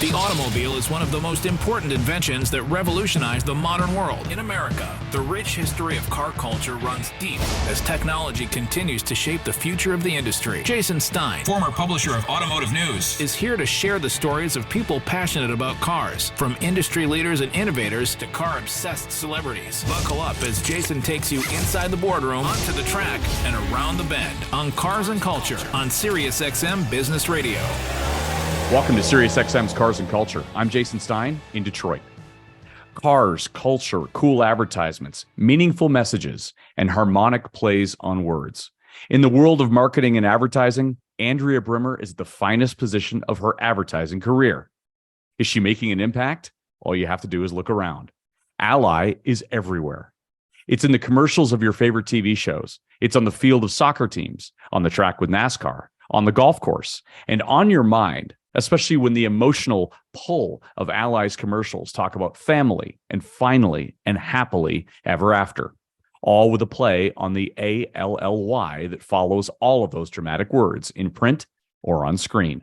The automobile is one of the most important inventions that revolutionized the modern world. In America, the rich history of car culture runs deep as technology continues to shape the future of the industry. Jason Stein, former publisher of Automotive News, is here to share the stories of people passionate about cars, from industry leaders and innovators to car-obsessed celebrities. Buckle up as Jason takes you inside the boardroom, onto the track, and around the bend on Cars and Culture on SiriusXM Business Radio. Welcome to SiriusXM's Cars and Culture. I'm Jason Stein in Detroit. Cars, culture, cool advertisements, meaningful messages, and harmonic plays on words. In the world of marketing and advertising, Andrea Brimmer is at the finest position of her advertising career. Is she making an impact? All you have to do is look around. Ally is everywhere. It's in the commercials of your favorite TV shows. It's on the field of soccer teams, on the track with NASCAR, on the golf course, and on your mind, especially when the emotional pull of Ally's commercials talk about family and finally and happily ever after, all with a play on the ALLY that follows all of those dramatic words in print or on screen.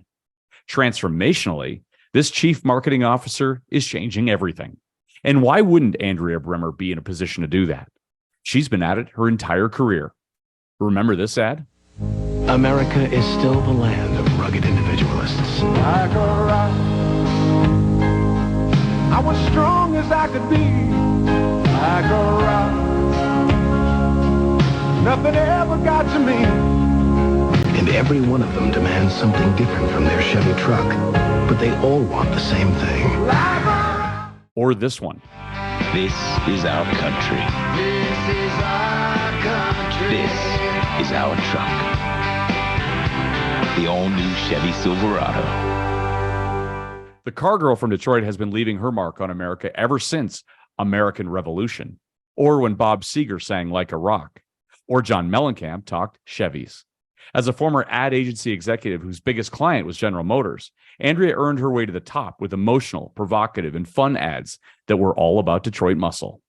Transformationally, this chief marketing officer is changing everything. And why wouldn't Andrea Brimmer be in a position to do that? She's been at it her entire career. Remember this ad? America is still the land of rugged individualists. Like a rock, I was strong as I could be. Like a rock, nothing ever got to me. And every one of them demands something different from their Chevy truck, but they all want the same thing. Like a rock. Or this one. This is our country. This is our country. This is our truck. The all-new Chevy Silverado. The car girl from Detroit has been leaving her mark on America ever since American Revolution, or when Bob Seger sang Like a Rock, or John Mellencamp talked Chevys. As a former ad agency executive whose biggest client was General Motors, Andrea earned her way to the top with emotional, provocative, and fun ads that were all about Detroit muscle.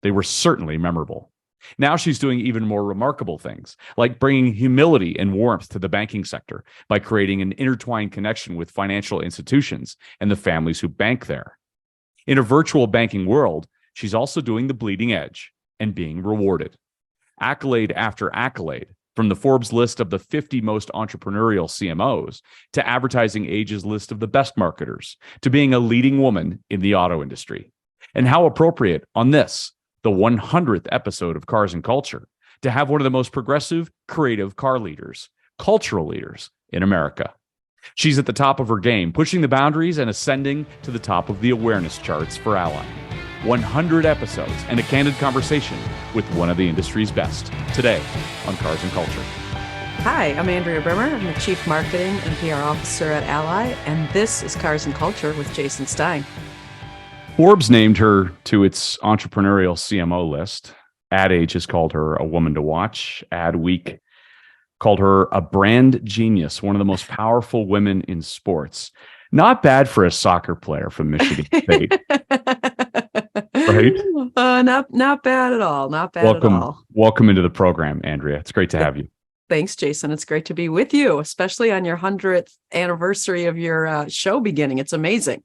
They were certainly memorable. Now she's doing even more remarkable things, like bringing humility and warmth to the banking sector by creating an intertwined connection with financial institutions and the families who bank there. In a virtual banking world, she's also doing the bleeding edge and being rewarded. Accolade after accolade, from the Forbes list of the 50 most entrepreneurial CMOs, to Advertising Age's list of the best marketers, to being a leading woman in the auto industry. And how appropriate on this, the 100th episode of Cars and Culture, to have one of the most progressive, creative car leaders, cultural leaders in America. She's at the top of her game, pushing the boundaries and ascending to the top of the awareness charts for Ally. 100 episodes and a candid conversation with one of the industry's best. Today on Cars and Culture. Hi, I'm Andrea Brimmer. I'm the Chief Marketing and PR Officer at Ally, and this is Cars and Culture with Jason Stein. Forbes named her to its entrepreneurial CMO list. Ad Age has called her a woman to watch. Ad Week called her a brand genius, one of the most powerful women in sports. Not bad for a soccer player from Michigan State. Right? Not bad at all. Not bad at all. Welcome into the program, Andrea. It's great to have you. Thanks, Jason. It's great to be with you, especially on your 100th anniversary of your show beginning. It's amazing.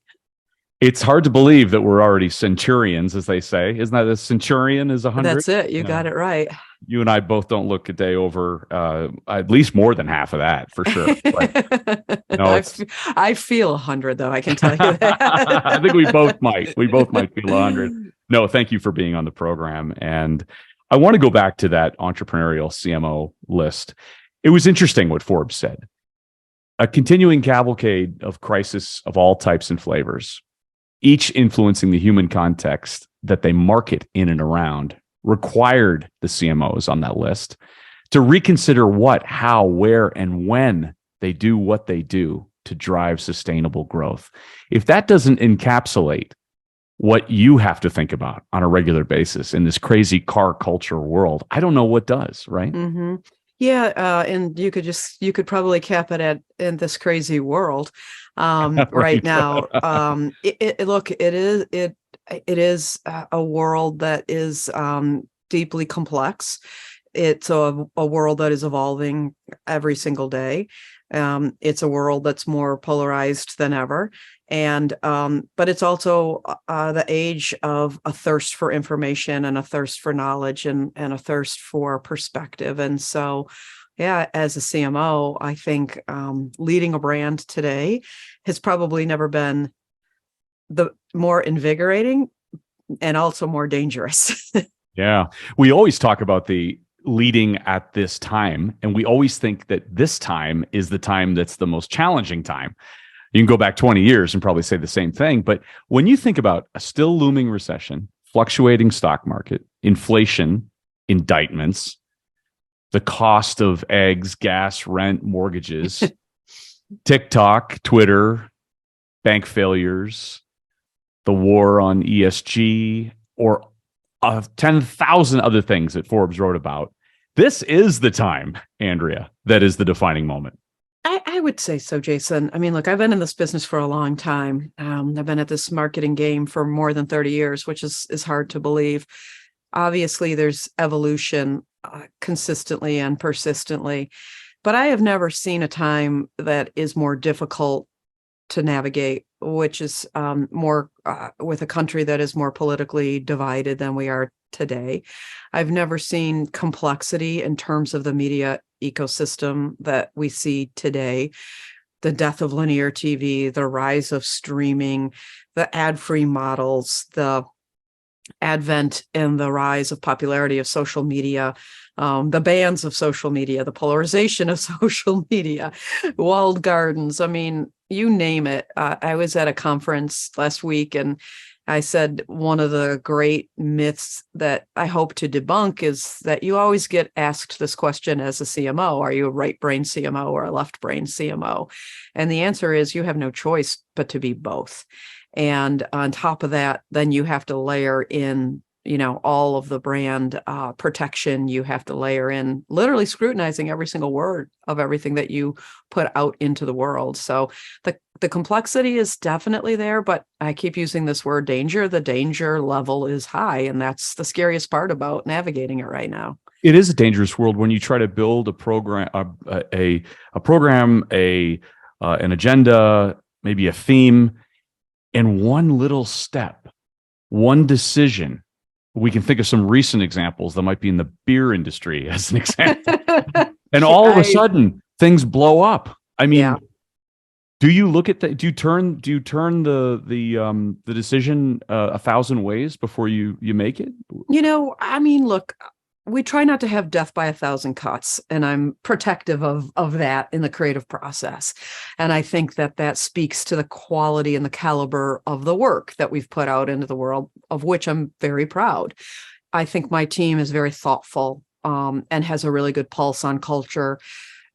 It's hard to believe that we're already centurions, as they say. Isn't that a centurion is 100? That's it. You got it right. You and I both don't look a day over at least more than half of that, for sure. But, no, I feel 100, though. I can tell you that. I think we both might. We both might feel 100. No, thank you for being on the program. And I want to go back to that entrepreneurial CMO list. It was interesting what Forbes said. A continuing cavalcade of crisis of all types and flavors, each influencing the human context that they market in and around, required the CMOs on that list to reconsider what, how, where, and when they do what they do to drive sustainable growth. If that doesn't encapsulate what you have to think about on a regular basis in this crazy car culture world, I don't know what does, right? Mm-hmm. Yeah, and you could probably cap it in this crazy world right now. It is a world that is deeply complex. It's a world that is evolving every single day. It's a world that's more polarized than ever. And but it's also the age of a thirst for information and a thirst for knowledge and a thirst for perspective. And so, yeah, as a CMO, I think leading a brand today has probably never been the more invigorating and also more dangerous. Yeah. We always talk about the leading at this time, and we always think that this time is the time that's the most challenging time. You can go back 20 years and probably say the same thing. But when you think about a still looming recession, fluctuating stock market, inflation, indictments, the cost of eggs, gas, rent, mortgages, TikTok, Twitter, bank failures, the war on ESG, or 10,000 other things that Forbes wrote about. This is the time, Andrea, that is the defining moment. I would say so, Jason. I mean, look, I've been in this business for a long time. I've been at this marketing game for more than 30 years, which is hard to believe. Obviously, there's evolution consistently and persistently, but I have never seen a time that is more difficult to navigate, which is more with a country that is more politically divided than we are today. I've never seen complexity in terms of the media ecosystem that we see today. The death of linear TV, the rise of streaming, the ad-free models, the advent and the rise of popularity of social media, the bans of social media, the polarization of social media, walled gardens. I mean, you name it. I was at a conference last week and I said one of the great myths that I hope to debunk is that you always get asked this question as a CMO: are you a right brain CMO or a left brain CMO? And the answer is you have no choice but to be both. And on top of that, then you have to layer in, all of the brand protection. You have to layer in literally scrutinizing every single word of everything that you put out into the world. So the complexity is definitely there, but I keep using this word danger. The danger level is high, and that's the scariest part about navigating it right now. It is a dangerous world when you try to build a program, an agenda, maybe a theme, and one little step, one decision. We can think of some recent examples that might be in the beer industry as an example. And all of a sudden things blow up. I mean, yeah. Do you look at that? Do you turn the decision 1,000 ways before you make it? I mean, look, we try not to have death by 1,000 cuts, and I'm protective of that in the creative process. And I think that speaks to the quality and the caliber of the work that we've put out into the world, of which I'm very proud. I think my team is very thoughtful and has a really good pulse on culture.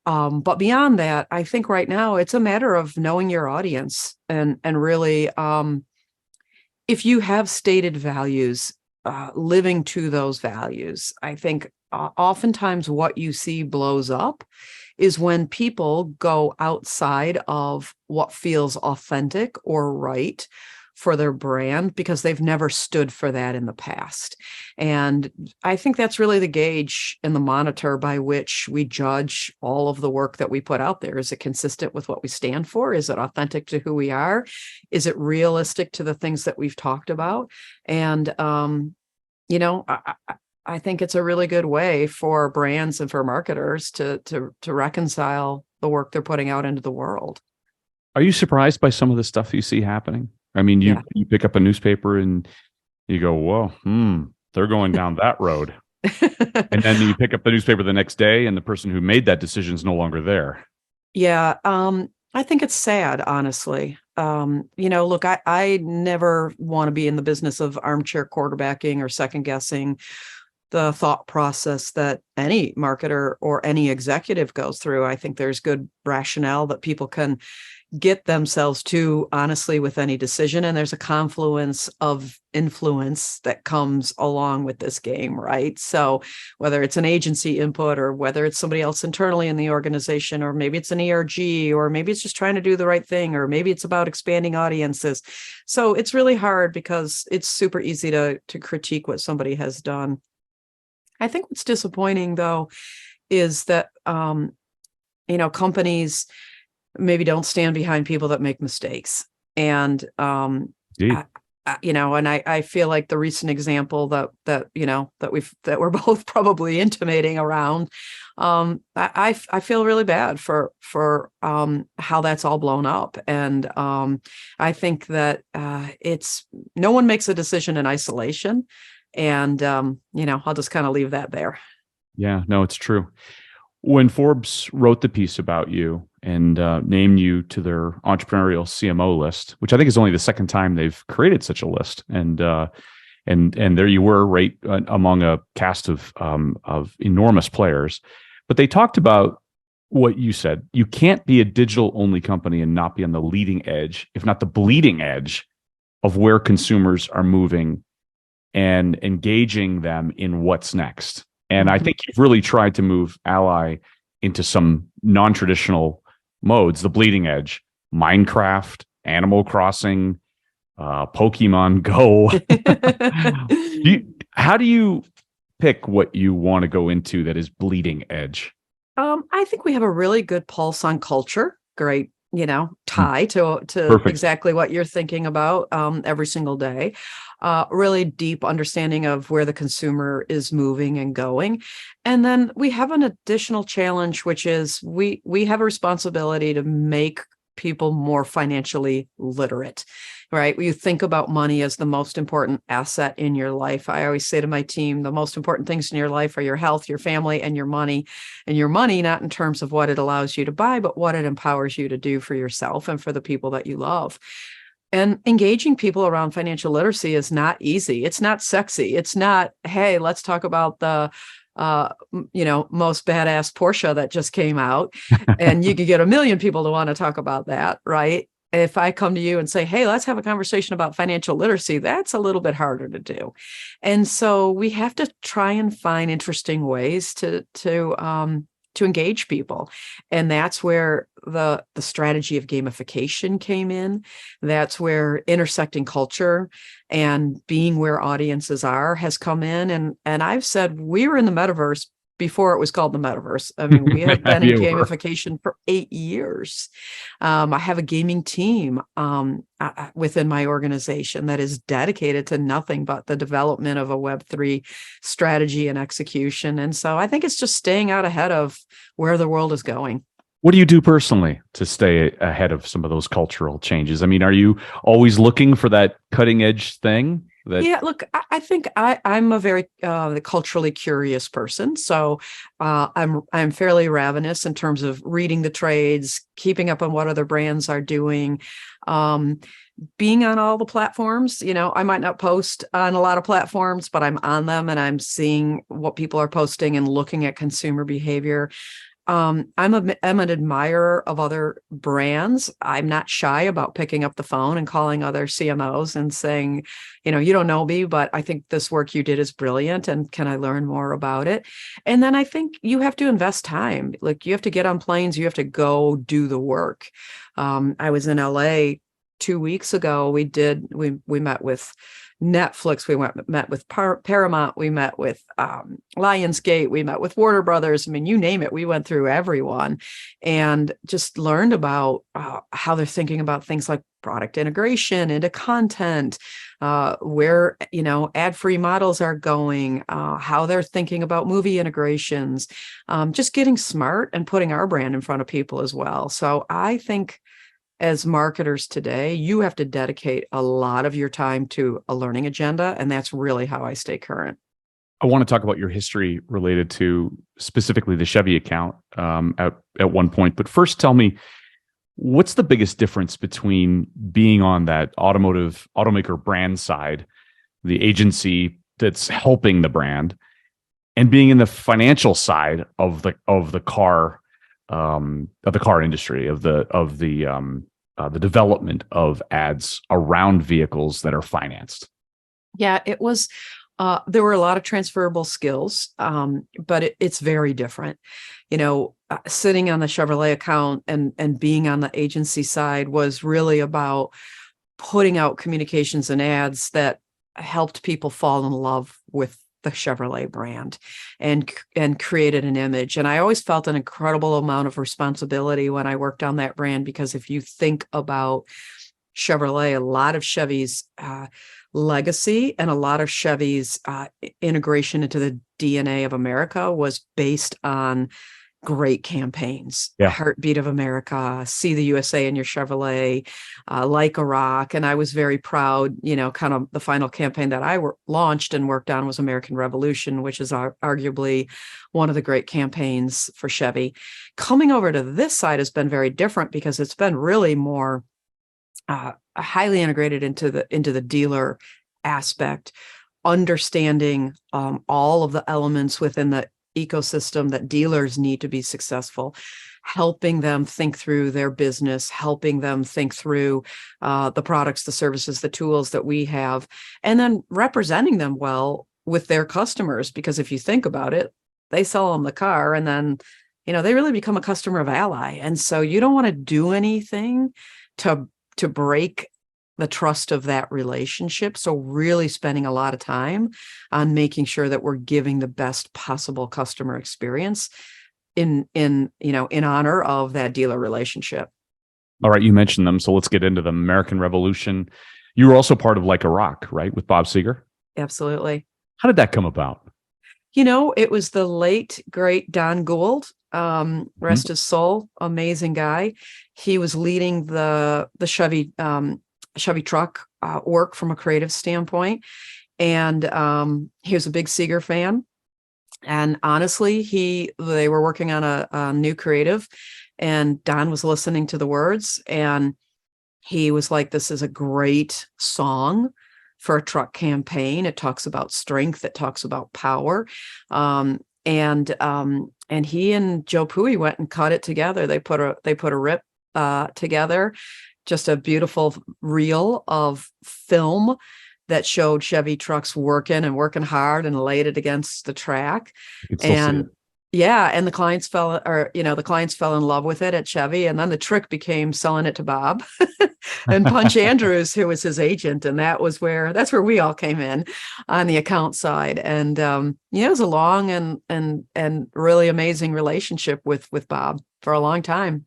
But beyond that, I think right now it's a matter of knowing your audience and really, if you have stated values, living to those values. I think oftentimes what you see blows up is when people go outside of what feels authentic or right for their brand because they've never stood for that in the past. And I think that's really the gauge and the monitor by which we judge all of the work that we put out there. Is it consistent with what we stand for? Is it authentic to who we are? Is it realistic to the things that we've talked about? And, I think it's a really good way for brands and for marketers to reconcile the work they're putting out into the world. Are you surprised by some of the stuff you see happening? I mean, you pick up a newspaper and you go, whoa, they're going down that road. And then you pick up the newspaper the next day and the person who made that decision is no longer there. Yeah. I think it's sad, honestly. Look, I never want to be in the business of armchair quarterbacking or second guessing the thought process that any marketer or any executive goes through. I think there's good rationale that people can get themselves to, honestly, with any decision. And there's a confluence of influence that comes along with this game, right? So whether it's an agency input or whether it's somebody else internally in the organization, or maybe it's an ERG, or maybe it's just trying to do the right thing, or maybe it's about expanding audiences. So it's really hard because it's super easy to critique what somebody has done. I think what's disappointing, though, is that, companies maybe don't stand behind people that make mistakes. And Indeed. I feel like the recent example that we're both probably intimating around, I feel really bad for how that's all blown up. And I think that it's no one makes a decision in isolation. And I'll just kind of leave that there. Yeah, no, it's true. When Forbes wrote the piece about you and named you to their entrepreneurial CMO list, which I think is only the second time they've created such a list, and there you were, right among a cast of enormous players. But they talked about what you said. You can't be a digital only company and not be on the leading edge, if not the bleeding edge, of where consumers are moving and engaging them in what's next. And I think you've really tried to move Ally into some non-traditional modes, the bleeding edge, Minecraft, Animal Crossing, Pokemon Go. How do you pick what you want to go into that is bleeding edge? I think we have a really good pulse on culture. Great, tie to Perfect. exactly what you're thinking about every single day. Really deep understanding of where the consumer is moving and going. And then we have an additional challenge, which is we have a responsibility to make people more financially literate, right? You think about money as the most important asset in your life. I always say to my team, the most important things in your life are your health, your family, and your money. And your money, not in terms of what it allows you to buy, but what it empowers you to do for yourself and for the people that you love. And engaging people around financial literacy is not easy. It's not sexy. It's not, hey, let's talk about the most badass Porsche that just came out. And you could get 1 million people to want to talk about that, right? If I come to you and say, hey, let's have a conversation about financial literacy, that's a little bit harder to do. And so we have to try and find interesting ways to engage people. And that's where the strategy of gamification came in. That's where intersecting culture and being where audiences are has come in. And I've said we were in the metaverse before it was called the metaverse. I mean, we have been in gamification for 8 years. I have a gaming team within my organization that is dedicated to nothing but the development of a Web3 strategy and execution. And so I think it's just staying out ahead of where the world is going. What do you do personally to stay ahead of some of those cultural changes? I mean, are you always looking for that cutting edge thing? Yeah, look, I think I'm a very culturally curious person. So I'm fairly ravenous in terms of reading the trades, keeping up on what other brands are doing, being on all the platforms. I might not post on a lot of platforms, but I'm on them and I'm seeing what people are posting and looking at consumer behavior. I'm an admirer of other brands. I'm not shy about picking up the phone and calling other CMOs and saying, you don't know me, but I think this work you did is brilliant. And can I learn more about it? And then I think you have to invest time. Like you have to get on planes. You have to go do the work. I was in LA 2 weeks ago. We met with Netflix, we met with Paramount, we met with Lionsgate, we met with Warner Brothers. I mean, you name it, we went through everyone and just learned about how they're thinking about things like product integration into content, where, ad-free models are going, how they're thinking about movie integrations, just getting smart and putting our brand in front of people as well. So I think as marketers today, you have to dedicate a lot of your time to a learning agenda. And that's really how I stay current. I want to talk about your history related to specifically the Chevy account at one point. But first, tell me, what's the biggest difference between being on that automaker brand side, the agency that's helping the brand, and being in the financial side of the car industry, of the development of ads around vehicles that are financed? Yeah, it was. There were a lot of transferable skills, but it's very different. Sitting on the Chevrolet account and being on the agency side was really about putting out communications and ads that helped people fall in love with the Chevrolet brand and created an image. And I always felt an incredible amount of responsibility when I worked on that brand, because if you think about Chevrolet, a lot of Chevy's legacy and a lot of Chevy's integration into the DNA of America was based on great campaigns. Yeah. Heartbeat of America, See the USA in Your Chevrolet, Like a Rock. And I was very proud, kind of the final campaign that I launched and worked on was American Revolution, which is arguably one of the great campaigns for Chevy. Coming over to this side has been very different because it's been really more highly integrated into the dealer aspect, understanding all of the elements within the ecosystem that dealers need to be successful, helping them think through their business, helping them think through the products, the services, the tools that we have, and then representing them well with their customers. Because if you think about it, they sell them the car and then, they really become a customer of Ally. And so you don't want to do anything to break the trust of that relationship. So really spending a lot of time on making sure that we're giving the best possible customer experience in honor of that dealer relationship. All right, you mentioned them, so let's get into them. American Revolution. You were also part of Like a Rock, right, with Bob Seger? Absolutely. How did that come about? It was the late, great Don Gould, rest his soul, amazing guy. He was leading the Chevy truck work from a creative standpoint. And he was a big Seger fan. And honestly, they were working on a new creative, and Don was listening to the words, and he was like, this is a great song for a truck campaign. It talks about strength. It talks about power. And he and Joe Pui went and cut it together. They put a rip together, just a beautiful reel of film that showed Chevy trucks working hard and laid it against the track. And the clients fell in love with it at Chevy. And then the trick became selling it to Bob and Punch Andrews, who was his agent. And that's where we all came in on the account side. And, it was a long and really amazing relationship with Bob for a long time.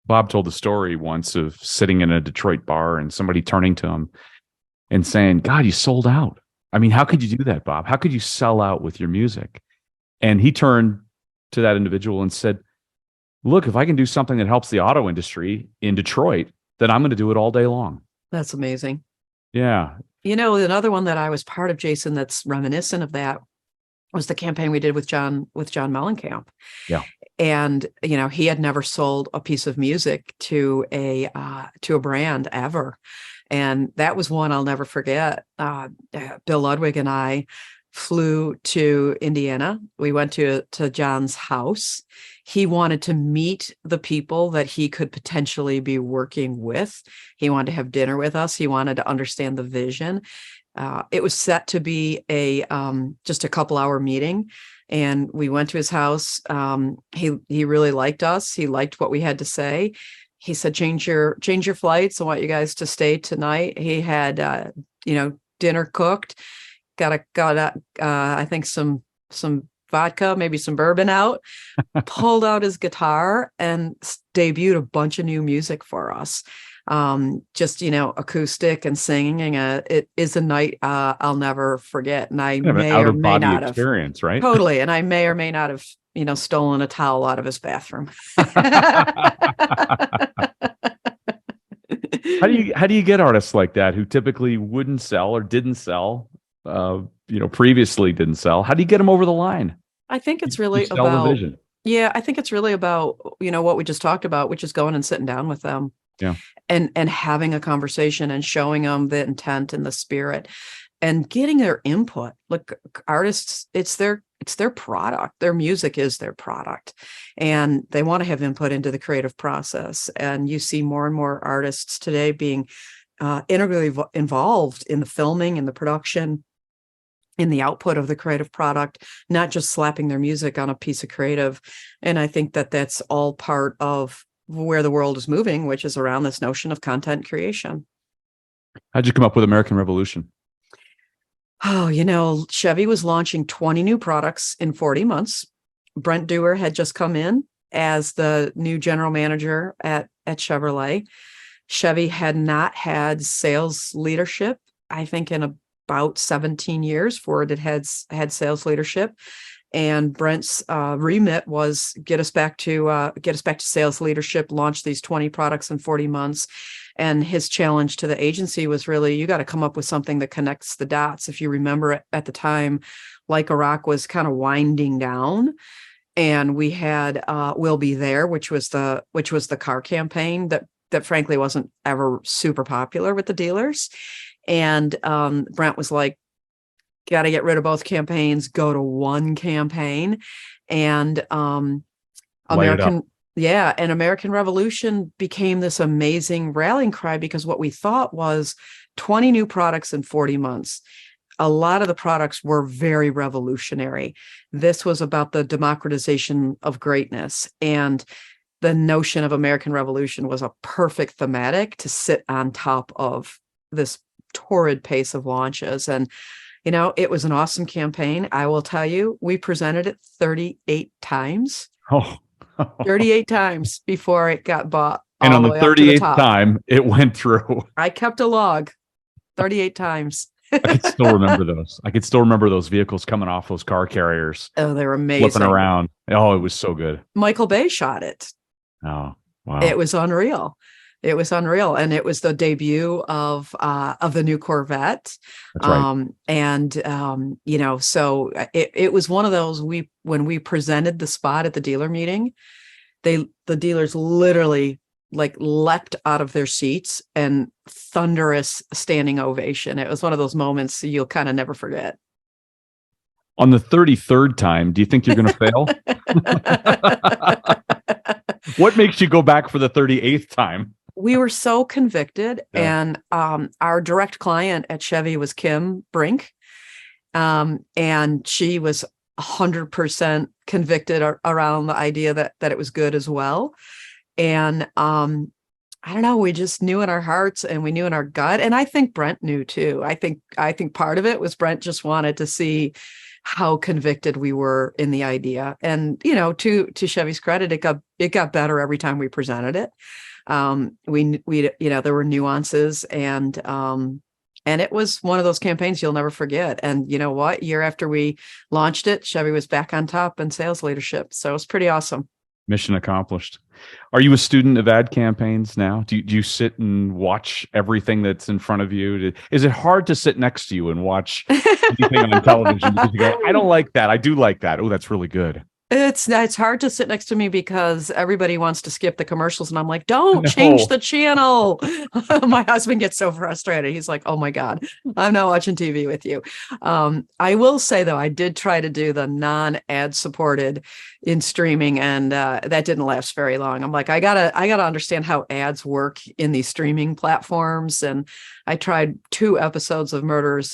Bob told the story once of sitting in a Detroit bar and somebody turning to him and saying, God, you sold out. I mean, how could you do that, Bob? How could you sell out with your music? And he turned to that individual and said, look, if I can do something that helps the auto industry in Detroit, then I'm going to do it all day long. That's amazing. Yeah. Another one that I was part of, Jason, that's reminiscent of that was the campaign we did with John Mellencamp. Yeah. And, he had never sold a piece of music to a brand ever. And that was one I'll never forget. Bill Ludwig and I flew to Indiana. We went to John's house. He wanted to meet the people that he could potentially be working with. He wanted to have dinner with us. He wanted to understand the vision. It was set to be just a couple hour meeting. And we went to his house. He really liked us. He liked what we had to say. He said, change your flights. I want you guys to stay tonight. He had, dinner cooked, got I think some vodka, maybe some bourbon out, pulled out his guitar and debuted a bunch of new music for us. Just, acoustic and singing. It is a night I'll never forget. And I may or may not have experience, right? Totally. And I may or may not have, stolen a towel out of his bathroom. How do you get artists like that who typically wouldn't sell or didn't sell, previously didn't sell? How do you get them over the line? I think it's really sell about the vision. Yeah, I think it's really about, what we just talked about, which is going and sitting down with them. Yeah. And having a conversation and showing them the intent and the spirit and getting their input. Look, artists, it's their product. Their music is their product, and they want to have input into the creative process. And you see more and more artists today being integrally involved in the filming and the production, in the output of the creative product, not just slapping their music on a piece of creative. And I think that that's all part of where the world is moving, which is around this notion of content creation. How'd you come up with American Revolution? Oh, Chevy was launching 20 new products in 40 months. Brent Dewar had just come in as the new general manager at Chevrolet. Chevy had not had sales leadership, I think, in about 17 years. Ford had sales leadership. And Brent's remit was get us back to sales leadership, launch these 20 products in 40 months. And his challenge to the agency was really, you got to come up with something that connects the dots. If you remember at the time, Like a Rock was kind of winding down. And we had We'll Be There, which was the car campaign that frankly wasn't ever super popular with the dealers. And Brent was like, got to get rid of both campaigns, go to one campaign. And American Revolution became this amazing rallying cry, because what we thought was 20 new products in 40 months. A lot of the products were very revolutionary. This was about the democratization of greatness. And the notion of American Revolution was a perfect thematic to sit on top of this torrid pace of launches. And, it was an awesome campaign. I will tell you, we presented it 38 times. Oh, 38 times before it got bought. And on the 38th top. time, it went through. I kept a log 38 times. I could still remember those. I could still remember those vehicles coming off those car carriers. Oh, they were amazing. Flipping around. Oh, it was so good. Michael Bay shot it. Oh, wow. It was unreal. It was unreal. And it was the debut of the new Corvette. That's right. So it was one of those, when we presented the spot at the dealer meeting, the dealers literally like leapt out of their seats and thunderous standing ovation. It was one of those moments you'll kind of never forget. On the 33rd time, do you think you're going to fail? What makes you go back for the 38th time? We were so convicted. Yeah. And our direct client at Chevy was Kim Brink. And she was 100% convicted around the idea that it was good as well. And I don't know, we just knew in our hearts and we knew in our gut. And I think Brent knew too. I think part of it was Brent just wanted to see how convicted we were in the idea. And, to Chevy's credit, it got better every time we presented it. There were nuances, and it was one of those campaigns you'll never forget. And you know what? Year after we launched it, Chevy was back on top in sales leadership. So it was pretty awesome. Mission accomplished. Are you a student of ad campaigns now? Do you sit and watch everything that's in front of you? Is it hard to sit next to you and watch anything on television because you go, I don't like that. I do like that. Oh, that's really good. It's hard to sit next to me because everybody wants to skip the commercials, and I'm like, don't change the channel. My husband gets so frustrated. He's like, oh my God, I'm not watching TV with you. I will say though, I did try to do the non-ad supported in streaming, and that didn't last very long. I'm like, I gotta understand how ads work in these streaming platforms. And I tried 2 episodes of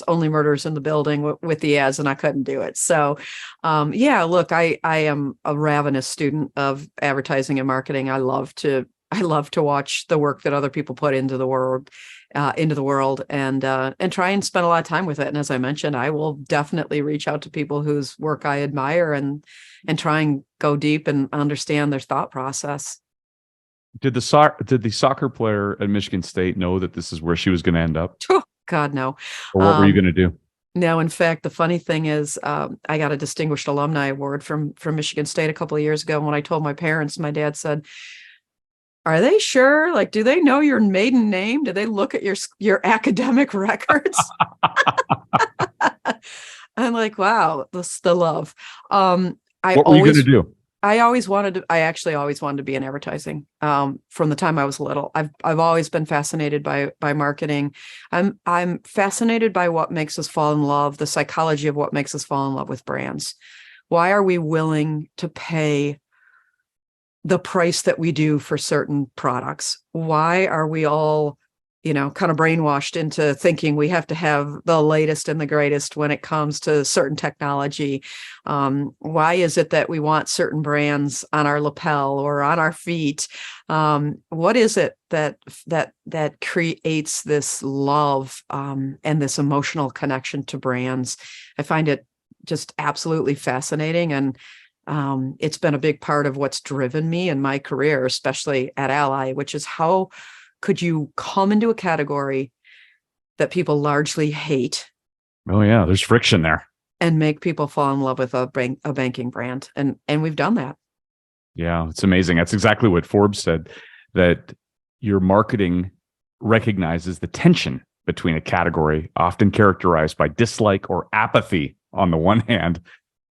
Only Murders in the Building with the ads, and I couldn't do it. So look, I am a ravenous student of advertising and marketing. I love to watch the work that other people put into the world, and try and spend a lot of time with it. And as I mentioned, I will definitely reach out to people whose work I admire and try and go deep and understand their thought process. Did the soccer player at Michigan State know that this is where she was going to end up? Oh, God, no. Or what were you going to do? No, in fact, the funny thing is, I got a distinguished alumni award from Michigan State a couple of years ago. And when I told my parents, my dad said, "Are they sure? Like, do they know your maiden name? Do they look at your academic records?" I'm like, wow, that's the love. What were you going to do? I actually always wanted to be in advertising. From the time I was little, I've always been fascinated by marketing. I'm fascinated by what makes us fall in love, the psychology of what makes us fall in love with brands. Why are we willing to pay the price that we do for certain products? Why are we all, kind of brainwashed into thinking we have to have the latest and the greatest when it comes to certain technology. Why is it that we want certain brands on our lapel or on our feet? What is it that creates this love and this emotional connection to brands? I find it just absolutely fascinating, and it's been a big part of what's driven me in my career, especially at Ally, which is how could you come into a category that people largely hate? Oh yeah, there's friction there. And make people fall in love with a banking brand. And we've done that. Yeah, it's amazing. That's exactly what Forbes said, that your marketing recognizes the tension between a category often characterized by dislike or apathy on the one hand,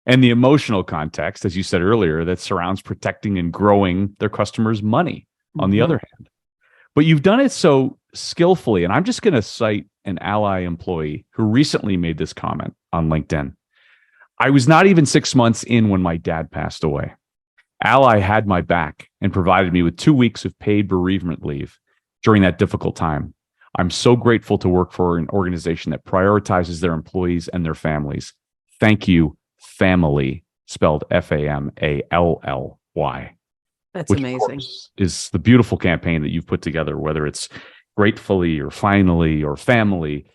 and the emotional context, as you said earlier, that surrounds protecting and growing their customers' money on the other hand. But you've done it so skillfully. And I'm just going to cite an Ally employee who recently made this comment on LinkedIn. I was not even 6 months in when my dad passed away. Ally had my back and provided me with 2 weeks of paid bereavement leave during that difficult time. I'm so grateful to work for an organization that prioritizes their employees and their families. Thank you, family, spelled FAMALLY. That's Which amazing. Is the beautiful campaign that you've put together, whether it's gratefully or finally or family.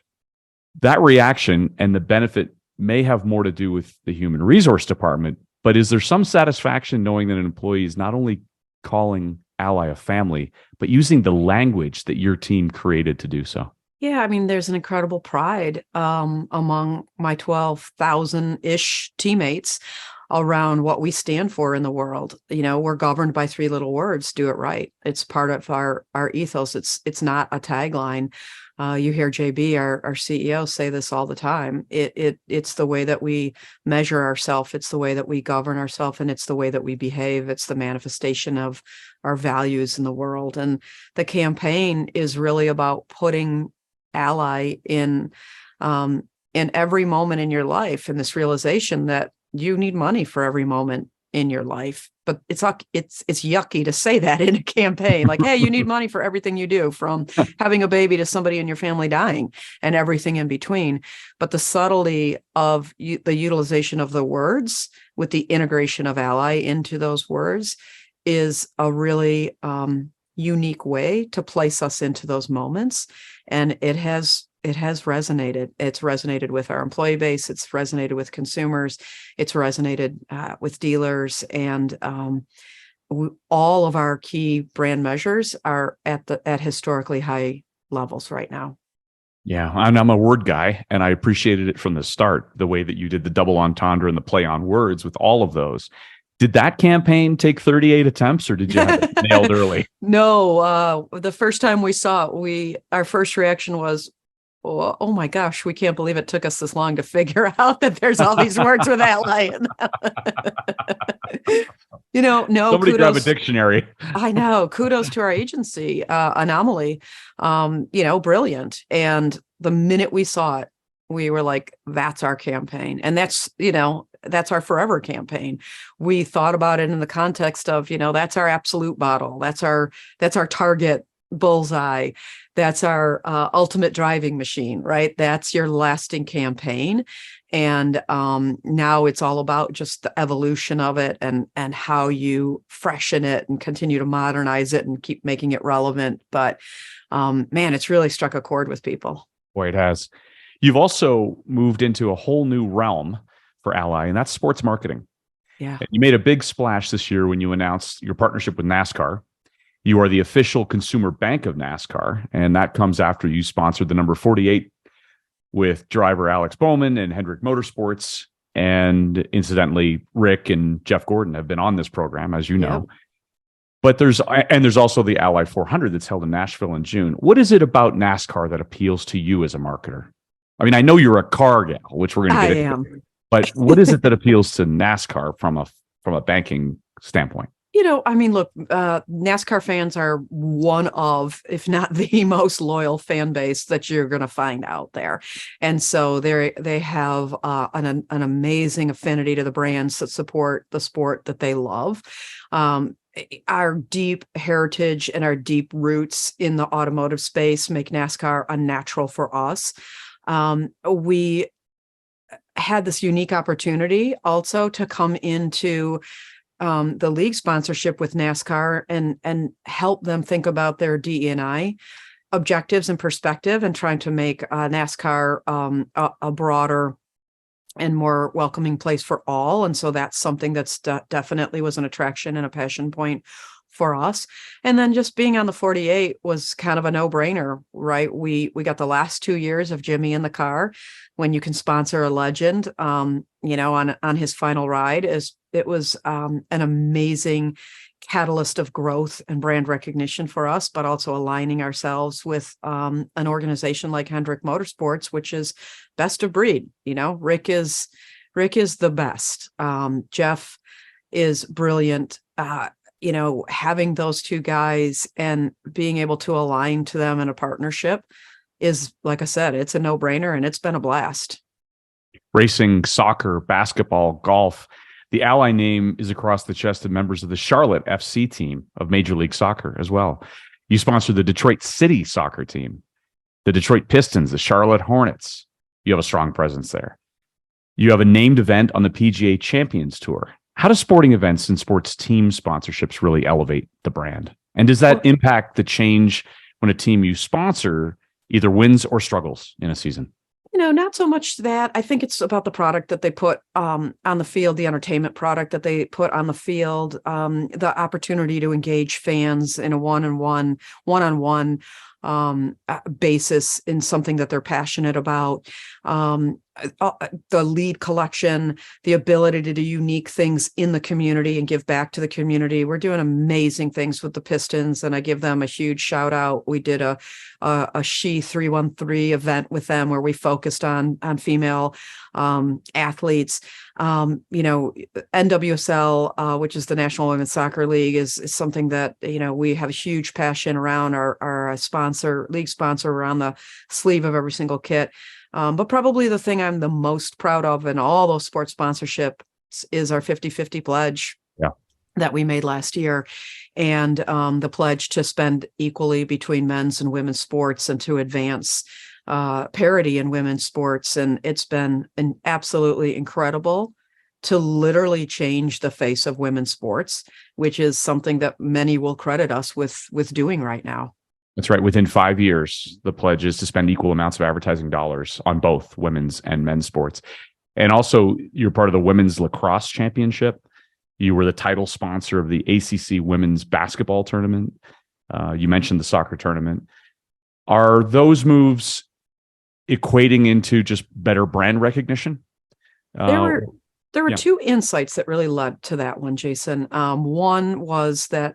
That reaction and the benefit may have more to do with the human resource department, but is there some satisfaction knowing that an employee is not only calling Ally a family, but using the language that your team created to do so? Yeah, I mean, there's an incredible pride among my 12,000-ish teammates around what we stand for in the world. We're governed by 3 little words: do it right. It's part of our ethos. It's not a tagline. You hear JB, our CEO, say this all the time. It's the way that we measure ourselves. It's the way that we govern ourselves, and it's the way that we behave. It's the manifestation of our values in the world. And the campaign is really about putting Ally in every moment in your life, and this realization that you need money for every moment in your life. But it's yucky to say that in a campaign, like, hey, you need money for everything you do, from having a baby to somebody in your family dying and everything in between. But the subtlety of the utilization of the words with the integration of Ally into those words is a really unique way to place us into those moments. And it has resonated. It's resonated with our employee base. It's resonated with consumers. It's resonated with dealers. And all of our key brand measures are at historically high levels right now. Yeah, I'm a word guy, and I appreciated it from the start, the way that you did the double entendre and the play on words with all of those. Did that campaign take 38 attempts, or did you have it nailed early? No, the first time we saw it, our first reaction was, oh my gosh, we can't believe it took us this long to figure out that there's all these words with Ally in them. No, Somebody kudos. grab a dictionary. I know. Kudos to our agency, Anomaly. Brilliant. And the minute we saw it, we were like, that's our campaign. And that's our forever campaign. We thought about it in the context of, that's our absolute bottle. That's our target bullseye. That's our ultimate driving machine, right? That's your lasting campaign. And now it's all about just the evolution of it and how you freshen it and continue to modernize it and keep making it relevant. But man, it's really struck a chord with people. Boy, it has. You've also moved into a whole new realm for Ally, and that's sports marketing. Yeah. And you made a big splash this year when you announced your partnership with NASCAR. You are the official consumer bank of NASCAR, and that comes after you sponsored the number 48 with driver Alex Bowman and Hendrick Motorsports. And incidentally, Rick and Jeff Gordon have been on this program, as you know. Yep. But there's also the Ally 400 that's held in Nashville in June. What is it about NASCAR that appeals to you as a marketer? I mean, I know you're a car gal, which we're going to get into. But what is it that appeals to NASCAR from a banking standpoint? Look, NASCAR fans are one of, if not the most loyal fan base that you're going to find out there. And so they have an amazing affinity to the brands that support the sport that they love. our deep heritage and our deep roots in the automotive space make NASCAR unnatural for us. We had this unique opportunity also to come into the league sponsorship with NASCAR and help them think about their DE&I objectives and perspective, and trying to make NASCAR a broader and more welcoming place for all. And so that's something that's definitely was an attraction and a passion point for us. And then just being on the 48 was kind of a no-brainer, right? We got the last 2 years of Jimmy in the car. When you can sponsor a legend, on his final ride, it was an amazing catalyst of growth and brand recognition for us, but also aligning ourselves with an organization like Hendrick Motorsports, which is best of breed. Rick is the best. Jeff is brilliant. Having those two guys and being able to align to them in a partnership is, like I said, it's a no-brainer, and it's been a blast. Racing, soccer, basketball, golf. The Ally name is across the chest of members of the Charlotte FC team of Major League Soccer as well. You sponsor the Detroit City soccer team, the Detroit Pistons, the Charlotte Hornets. You have a strong presence there. You have a named event on the PGA Champions Tour. How do sporting events and sports team sponsorships really elevate the brand? And does that impact the change when a team you sponsor either wins or struggles in a season? Not so much that. I think it's about the product that they put on the field, the entertainment product that they put on the field, the opportunity to engage fans in a one-on-one basis in something that they're passionate about. The lead collection, the ability to do unique things in the community and give back to the community. We're doing amazing things with the Pistons, and I give them a huge shout out. We did a She 313 event with them where we focused on female athletes. NWSL, which is the National Women's Soccer League, is something that we have a huge passion around. Our league sponsor around the sleeve of every single kit. But probably the thing I'm the most proud of in all those sports sponsorships is our 50-50 pledge that we made last year. And the pledge to spend equally between men's and women's sports and to advance parity in women's sports. And it's been absolutely incredible to literally change the face of women's sports, which is something that many will credit us with doing right now. That's right. Within 5 years, the pledge is to spend equal amounts of advertising dollars on both women's and men's sports. And also, you're part of the Women's Lacrosse Championship. You were the title sponsor of the ACC Women's Basketball Tournament. You mentioned the soccer tournament. Are those moves equating into just better brand recognition? There were two insights that really led to that one, Jason. One was that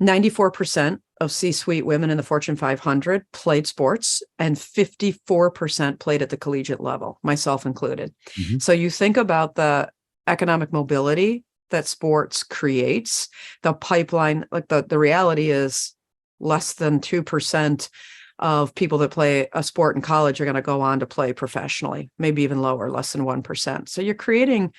94% of C-suite women in the Fortune 500 played sports, and 54% played at the collegiate level, myself included. Mm-hmm. So you think about the economic mobility that sports creates, the pipeline, like the reality is less than 2% of people that play a sport in college are going to go on to play professionally, maybe even lower, less than 1%. So you're creating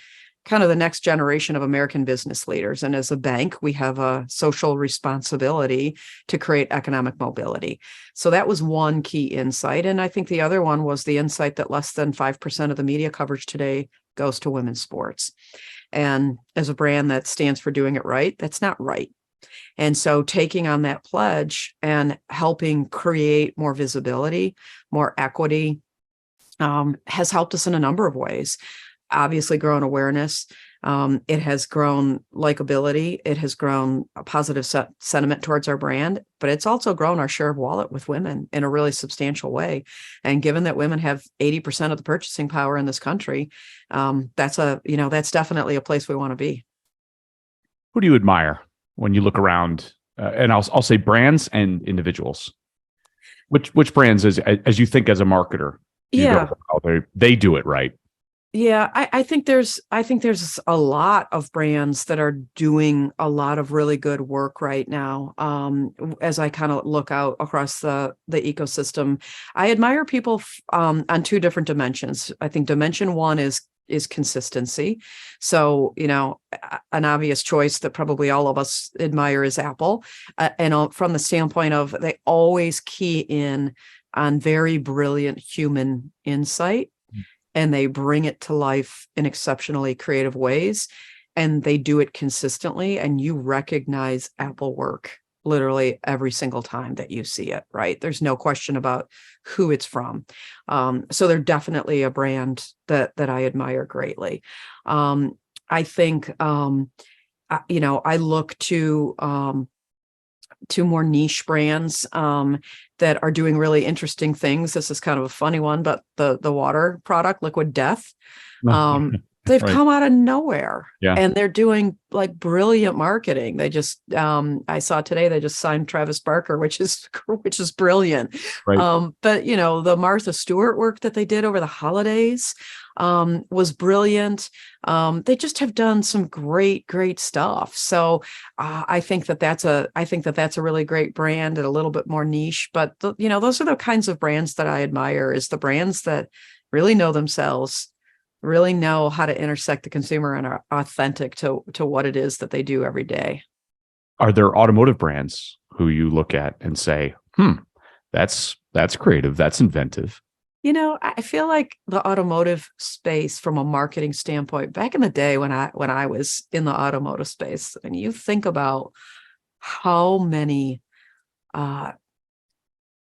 kind of the next generation of American business leaders. And as a bank, we have a social responsibility to create economic mobility. So that was one key insight. And I think the other one was the insight that less than 5% of the media coverage today goes to women's sports. And as a brand that stands for doing it right, that's not right. And so taking on that pledge and helping create more visibility, more equity, has helped us in a number of ways. Obviously grown awareness. It has grown likability. It has grown a positive sentiment towards our brand, but it's also grown our share of wallet with women in a really substantial way. And given that women have 80% of the purchasing power in this country, that's definitely a place we want to be. Who do you admire when you look around? And I'll say brands and individuals. Which brands, as you think as a marketer, they do it right? Yeah, I think there's a lot of brands that are doing a lot of really good work right now. As I kind of look out across the ecosystem, I admire people on two different dimensions. I think dimension one is is consistency. So, an obvious choice that probably all of us admire is Apple. And from the standpoint of they always key in on very brilliant human insight, and they bring it to life in exceptionally creative ways, and they do it consistently, and you recognize Apple work literally every single time that you see it, right? There's no question about who it's from. So they're definitely a brand that I admire greatly. I think, I look to more niche brands that are doing really interesting things. This is kind of a funny one, but the water product, Liquid Death, they've Right. come out of nowhere, Yeah. and they're doing like brilliant marketing. They just, I saw today they just signed Travis Barker, which is brilliant. Right. But the Martha Stewart work that they did over the holidays was brilliant. They just have done some great stuff. So I think that's a really great brand and a little bit more niche. But those are the kinds of brands that I admire, is the brands that really know themselves, really know how to intersect the consumer and are authentic to what it is that they do every day. Are there automotive brands who you look at and say, that's creative, that's inventive? I feel like the automotive space, from a marketing standpoint, back in the day when I was in the automotive space, and you think about how many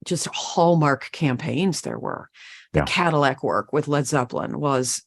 just hallmark campaigns there were. The Yeah. Cadillac work with Led Zeppelin was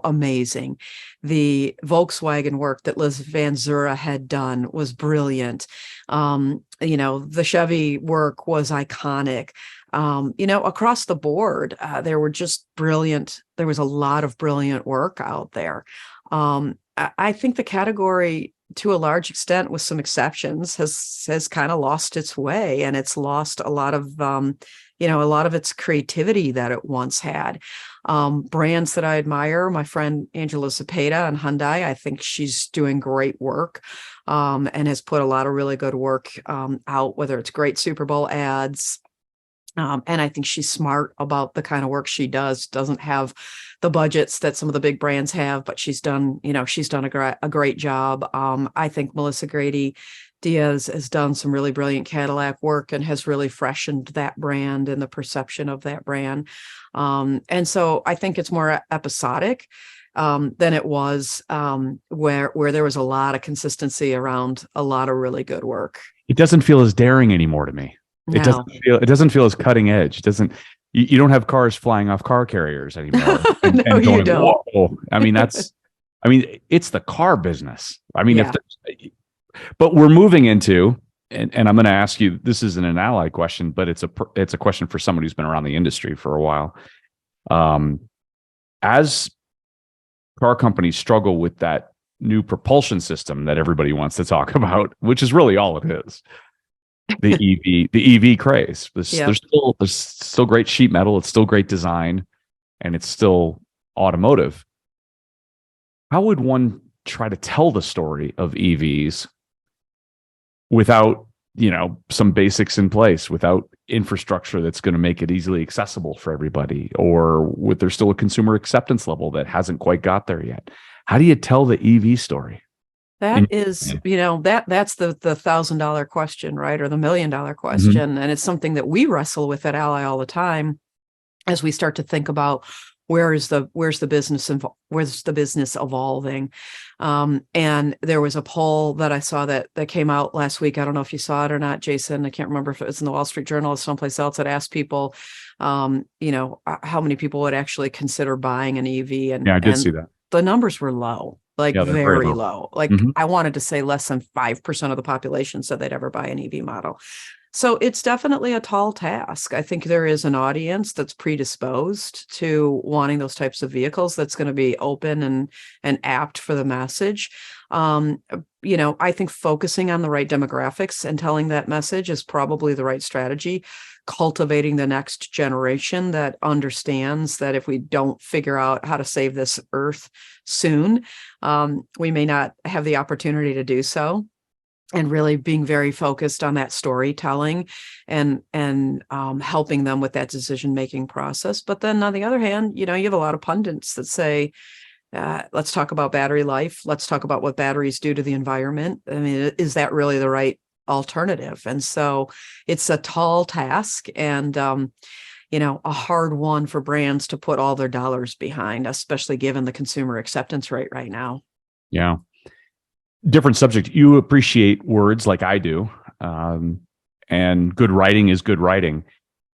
amazing. The Volkswagen work that Liz Van Zura had done was brilliant. The Chevy work was iconic. Across the board, there were just brilliant. There was a lot of brilliant work out there. I think the category, to a large extent, with some exceptions, has kind of lost its way, and it's lost a lot of its creativity that it once had. Brands that I admire, my friend Angela Zepeda and Hyundai, I think she's doing great work, and has put a lot of really good work out, whether it's great Super Bowl ads. And I think she's smart about the kind of work she does. Doesn't have the budgets that some of the big brands have, but she's done a great job. I think Melissa Grady Diaz has done some really brilliant Cadillac work and has really freshened that brand and the perception of that brand. And so I think it's more episodic than it was where there was a lot of consistency around a lot of really good work. It doesn't feel as daring anymore to me. No. It doesn't feel as cutting edge. It doesn't. You don't have cars flying off car carriers anymore. No, you don't. Whoa. It's the car business. Yeah. But we're moving into, and I'm going to ask you, this isn't an Ally question, but it's a question for someone who's been around the industry for a while. As car companies struggle with that new propulsion system that everybody wants to talk about, which is really all it is. The EV craze. There's still great sheet metal. It's still great design, and it's still automotive. How would one try to tell the story of EVs without, some basics in place, without infrastructure that's going to make it easily accessible for everybody, or with there's still a consumer acceptance level that hasn't quite got there yet? How do you tell the EV story? That is, that's the $1,000 question, right? Or the $1 million question. Mm-hmm. And it's something that we wrestle with at Ally all the time as we start to think about where's the business evolving. And there was a poll that I saw that came out last week. I don't know if you saw it or not, Jason. I can't remember if it was in the Wall Street Journal or someplace else, that asked people, how many people would actually consider buying an EV. And I did see that. The numbers were low. Very low. I wanted to say less than 5% of the population said they'd ever buy an EV model. So it's definitely a tall task. I think there is an audience that's predisposed to wanting those types of vehicles, that's going to be open and apt for the message. I think focusing on the right demographics and telling that message is probably the right strategy. Cultivating the next generation that understands that if we don't figure out how to save this earth soon, we may not have the opportunity to do so. And really being very focused on that storytelling and helping them with that decision-making process. But then on the other hand, you have a lot of pundits that say, Let's talk about battery life. Let's talk about what batteries do to the environment. I mean, is that really the right alternative? And so it's a tall task and, a hard one for brands to put all their dollars behind, especially given the consumer acceptance rate right now. Yeah. Different subject. You appreciate words like I do. And good writing is good writing.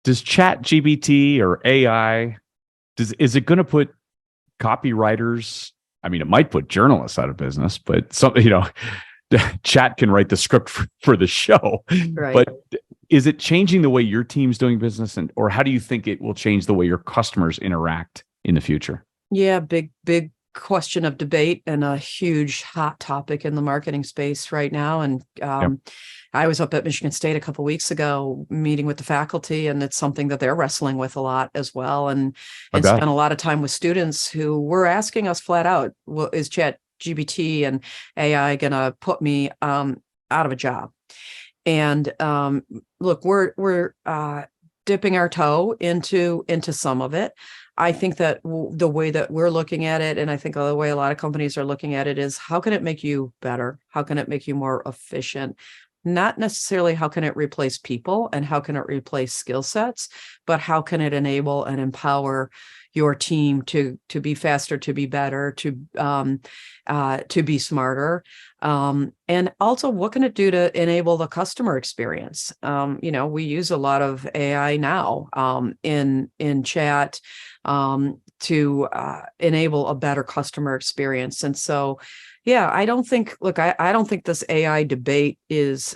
Does Chat GPT or AI, is it going to put copywriters? I mean, it might put journalists out of business, but Chat can write the script for the show. Right. But is it changing the way your team's doing business, or how do you think it will change the way your customers interact in the future? Yeah, big question of debate and a huge hot topic in the marketing space right now. And I was up at Michigan State a couple of weeks ago meeting with the faculty, and it's something that they're wrestling with a lot as well. And spent a lot of time with students who were asking us flat out, well, is Chat GPT and AI going to put me out of a job? And look, we're dipping our toe into some of it. I think that the way that we're looking at it, and I think the way a lot of companies are looking at it, is how can it make you better? How can it make you more efficient? Not necessarily how can it replace people and how can it replace skill sets, but how can it enable and empower your team to be faster, to be better, to be smarter, and also what can it do to enable the customer experience? We use a lot of AI now in chat to enable a better customer experience, and so I don't think this AI debate is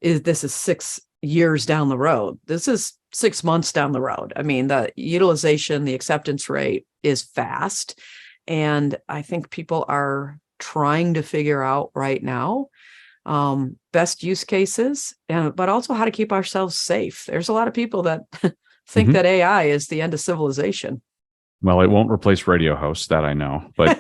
this is 6 years down the road. This is 6 months down the road. I mean, the utilization, the acceptance rate is fast. And I think people are trying to figure out right now best use cases, but also how to keep ourselves safe. There's a lot of people that think that AI is the end of civilization. Well, it won't replace radio hosts, that I know. But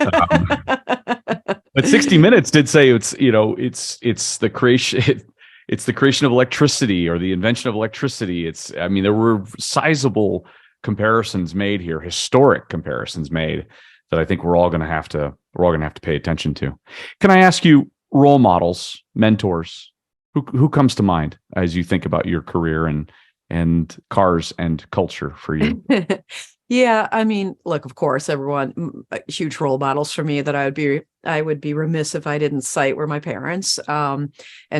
but 60 Minutes did say it's the creation. It's the creation of electricity or the invention of electricity. There were sizable comparisons made here, historic comparisons made that I think we're all going to have to pay attention to. Can I ask you, role models, mentors, who comes to mind as you think about your career and cars and culture for you? Yeah, I mean, look, of course, everyone, huge role models for me that I would be remiss if I didn't cite were my parents, and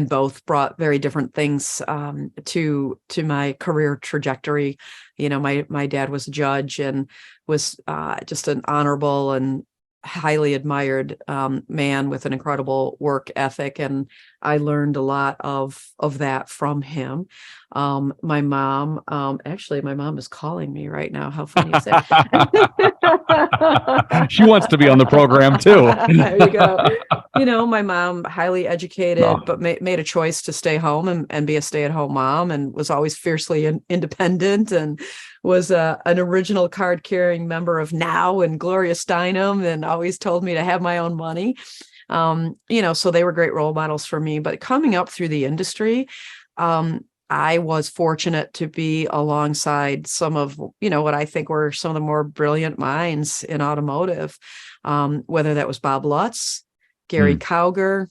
both brought very different things to my career trajectory. My dad was a judge and was just an honorable and highly admired man with an incredible work ethic, and I learned a lot of that from him. My mom, actually, my mom is calling me right now. How funny is that? She wants to be on the program too. There you go. My mom, highly educated, but made a choice to stay home and be a stay-at-home mom, and was always fiercely independent, and was an original card-carrying member of Now and Gloria Steinem, and always told me to have my own money. So they were great role models for me. But coming up through the industry, I was fortunate to be alongside some of, what I think were some of the more brilliant minds in automotive, whether that was Bob Lutz, Gary Kauger,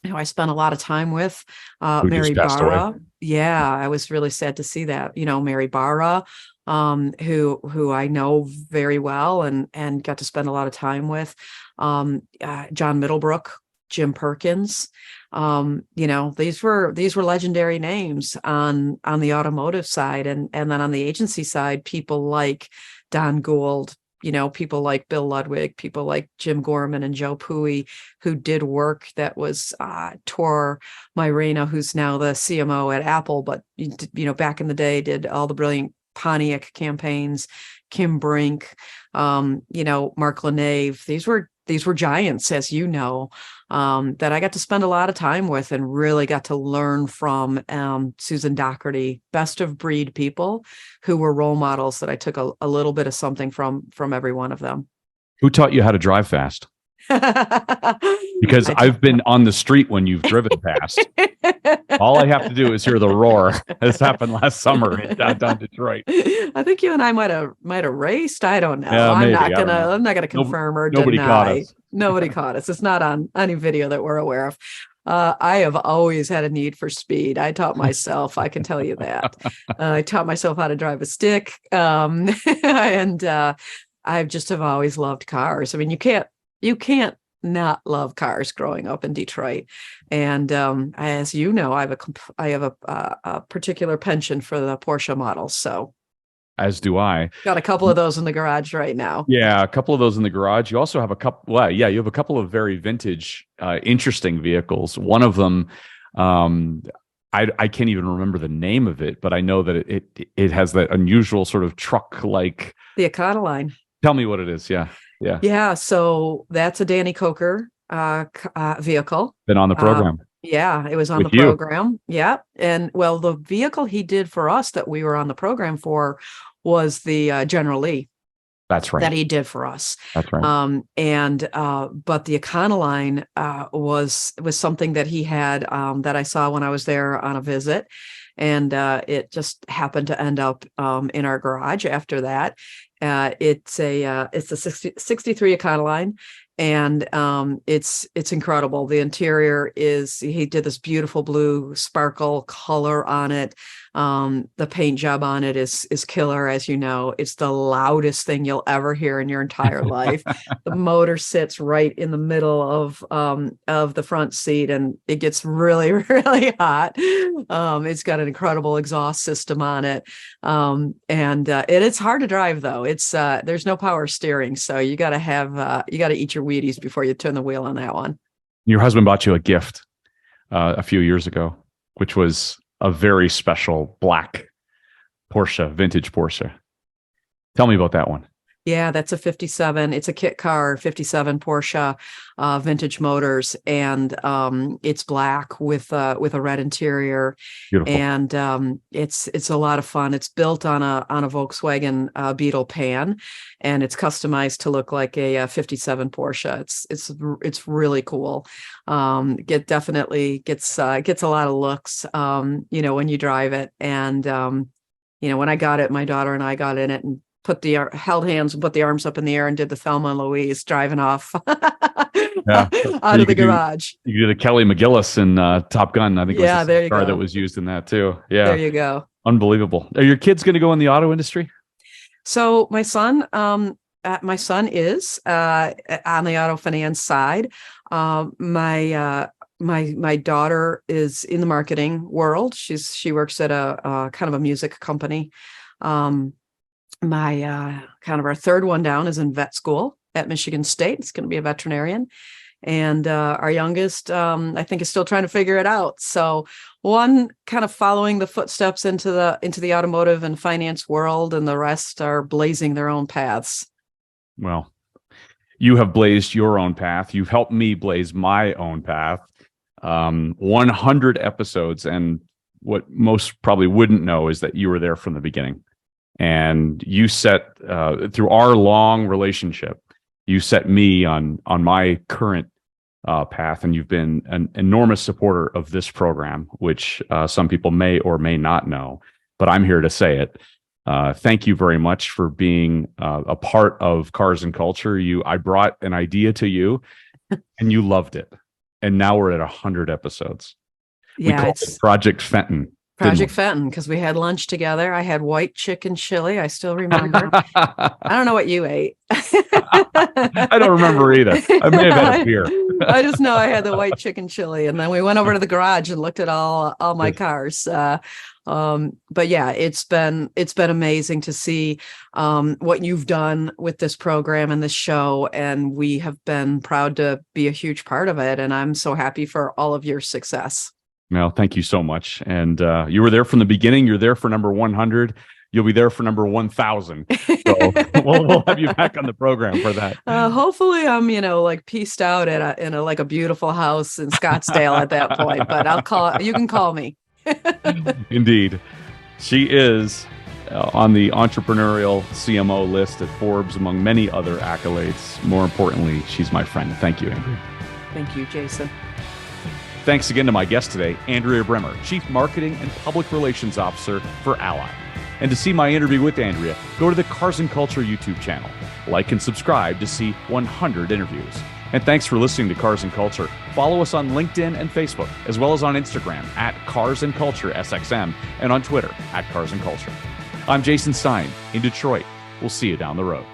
who I spent a lot of time with, Mary Barra. Yeah, I was really sad to see that, Mary Barra, who I know very well and got to spend a lot of time with, John Middlebrook, Jim Perkins. These were legendary names on the automotive side, and then on the agency side, people like Don Gould, people like Bill Ludwig, people like Jim Gorman and Joe Pui, who did work that was Tor Myrena, who's now the CMO at Apple, but back in the day did all the brilliant Pontiac campaigns. Kim Brink, Mark LeNave. These were giants, as you know, that I got to spend a lot of time with and really got to learn from. Susan Doherty, best of breed people who were role models that I took a little bit of something from every one of them. Who taught you how to drive fast? Because I've been on the street when you've driven past. All I have to do is hear the roar. This happened last summer in downtown Detroit. I think you and I might have raced. I don't know. Yeah, I'm maybe. I'm not gonna confirm or nobody deny. caught us. Nobody caught us. It's not on any video that we're aware of. I have always had a need for speed. I taught myself. I can tell you that. I taught myself how to drive a stick, and I just have always loved cars. I mean, you can't not love cars growing up in Detroit. And as you know, I have a particular penchant for the Porsche models. So as do I. Got a couple of those in the garage right now. Yeah, a couple of those in the garage. You also have a couple. Well, yeah, you have a couple of very vintage, interesting vehicles. One of them, I can't even remember the name of it, but I know that it has that unusual sort of truck-like. The Econoline. Tell me what it is. Yeah. So that's a Danny Coker vehicle. Been on the program. Yeah, it was on With the you. program. Yeah. And well, the vehicle he did for us that we were on the program for was the General Lee. That's right. That he did for us. That's right. But the Econoline was something that he had that I saw when I was there on a visit. And it just happened to end up in our garage after that. It's a 63 Econoline. And it's incredible. The interior he did this beautiful blue sparkle color on it. The paint job on it is killer, as you know. It's the loudest thing you'll ever hear in your entire life. The motor sits right in the middle of the front seat, and it gets really, really hot. It's got an incredible exhaust system on it. And it's hard to drive though. It's there's no power steering, so you got to eat your Wheaties before you turn the wheel on that one. Your husband bought you a gift a few years ago, which was a very special black Porsche, vintage Porsche. Tell me about that one. Yeah, that's a 57. It's a kit car, 57 Porsche, vintage motors, and it's black with a red interior. Beautiful. And it's a lot of fun. It's built on a Volkswagen Beetle pan, and it's customized to look like a 57 Porsche. It's really cool. Definitely gets a lot of looks, when you drive it. And when I got it, my daughter and I got in it and held hands and put the arms up in the air and did the Thelma and Louise driving off out of the garage. You did a Kelly McGillis in Top Gun. I think it was there the you car go. that was used in that too. Yeah. There you go. Unbelievable. Are your kids going to go in the auto industry? So my son is on the auto finance side. My daughter is in the marketing world. She works at a kind of a music company. Our third one down is in vet school at Michigan State. It's going to be a veterinarian. And our youngest, I think, is still trying to figure it out. So one kind of following the footsteps into the automotive and finance world, and the rest are blazing their own paths. Well, you have blazed your own path. You've helped me blaze my own path. 100 episodes. And what most probably wouldn't know is that you were there from the beginning. And you set, through our long relationship, you set me on my current path, and you've been an enormous supporter of this program, which some people may or may not know, but I'm here to say it. Thank you very much for being a part of Cars and Culture. I brought an idea to you, and you loved it. And now we're at 100 episodes. Yeah, we called it Project Fenton. Project Fenton, because we had lunch together. I had white chicken chili. I still remember. I don't know what you ate. I don't remember either. I may have had a beer. I just know I had the white chicken chili, and then we went over to the garage and looked at all my cars. But yeah, it's been amazing to see what you've done with this program and this show, and we have been proud to be a huge part of it. And I'm so happy for all of your success. No, thank you so much. And you were there from the beginning. You're there for number 100. You'll be there for number 1,000. So we'll have you back on the program for that. Hopefully I'm, pieced out in a beautiful house in Scottsdale at that point, but you can call me. Indeed. She is on the entrepreneurial CMO list at Forbes, among many other accolades. More importantly, she's my friend. Thank you, Andrea. Thank you, Jason. Thanks again to my guest today, Andrea Brimmer, Chief Marketing and Public Relations Officer for Ally. And to see my interview with Andrea, go to the Cars and Culture YouTube channel. Like and subscribe to see 100 interviews. And thanks for listening to Cars and Culture. Follow us on LinkedIn and Facebook, as well as on Instagram at Cars and Culture SXM and on Twitter at Cars and Culture. I'm Jason Stein in Detroit. We'll see you down the road.